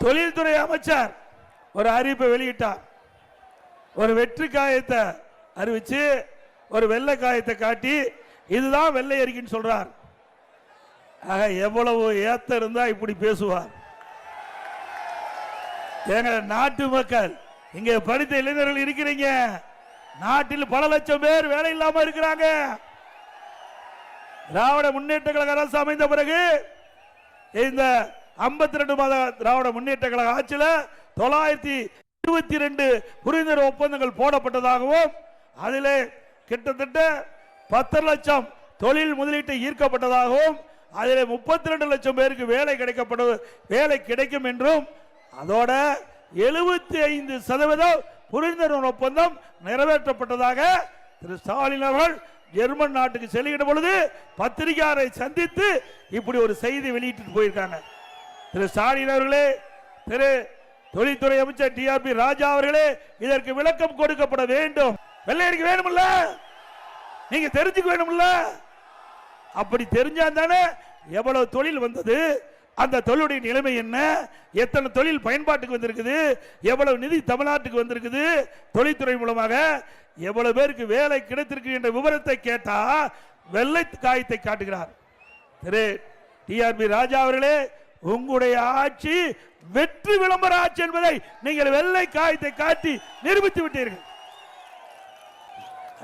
தொழில்துறை அமைச்சர் ஒரு அறிவிப்பை வெளியிட்டார். ஒரு வெற்றி காயத்தை அறிவிச்சு ஒரு வெள்ளை காயத்தை காட்டி இதுதான் வெள்ளை அறிக்கைன்னு சொல்றார். ஆக எவ்வளவு ஏத்த இருந்தா இப்படி பேசுவார்? எங்க நாட்டு மக்கள், இங்க படித்த இளைஞர்கள் இருக்கிறீங்க, நாட்டில் பல லட்சம் பேர் வேலை இல்லாம இருக்கிறாங்க. திராவிட முன்னேற்ற கழக அரசு அமைந்த பிறகு இந்த 52 மாத திராவிட முன்னேற்ற கழக ஆட்சியில் 922 புரிந்துணர்வு ஒப்பந்தங்கள் போடப்பட்டதாகவும் அதிலே கிட்டத்தட்ட 10 லட்சம் தொழில் முதலீட்டை ஈர்க்கப்பட்டதாகவும் அதிலே 32 லட்சம் பேருக்கு வேலை கிடைக்கும் என்றும் அதோட 75% புரிந்துணர்வு ஒப்பந்தம் நிறைவேற்றப்பட்டதாக திரு ஸ்டாலின் அவர்கள் ஜெர்மன் நாட்டுக்கு செல்கிற பொழுது பத்திரிகையாளரை சந்தித்து இப்படி ஒரு செய்தி வெளியிட்டு போயிருக்காங்க. திரு ஸ்டாலின் அவர்களே, திரு தொழில்துறை அமைச்சர் டிஆர்பி ராஜா அவர்களே, இதற்கு விளக்கம் கொடுக்கப்பட வேண்டும். வெள்ளையருக்கு வேணும்ல, நீங்க தெரிஞ்சுக்க வேணும்ல. அப்படி தெரிஞ்சா தானே எவ்வளவு தொழில் வந்தது, அந்த தொழிலுடைய நிலைமை என்ன, எத்தனை தொழில் பயன்பாட்டுக்கு வந்திருக்குது, எவ்வளவு நிதி தமிழ்நாட்டுக்கு வந்திருக்குது, தொழில்துறை மூலமாக எவ்வளவு பேருக்கு வேலை கிடைத்திருக்கு என்ற விவரத்தை கேட்டா வெள்ளை காயத்தை காட்டுகிறார். திரு டிஆர்பி ராஜா அவர்களே, உங்களுடைய ஆட்சி வெற்றி விளம்பர ஆட்சி என்பதை நீங்கள் வெள்ளை காயத்தை காட்டி நிரூபித்து விட்டீர்கள்.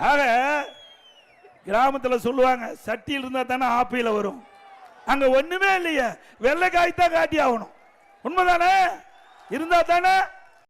ஆக கிராமத்தில் சொல்லுவாங்க, சட்டியில் இருந்தா தானே ஆப்பில வரும். அங்க ஒண்ணுமே இல்லையே, வெள்ளை காயத்தான் காட்டி ஆகணும். உண்மைதானே? இருந்தா தானே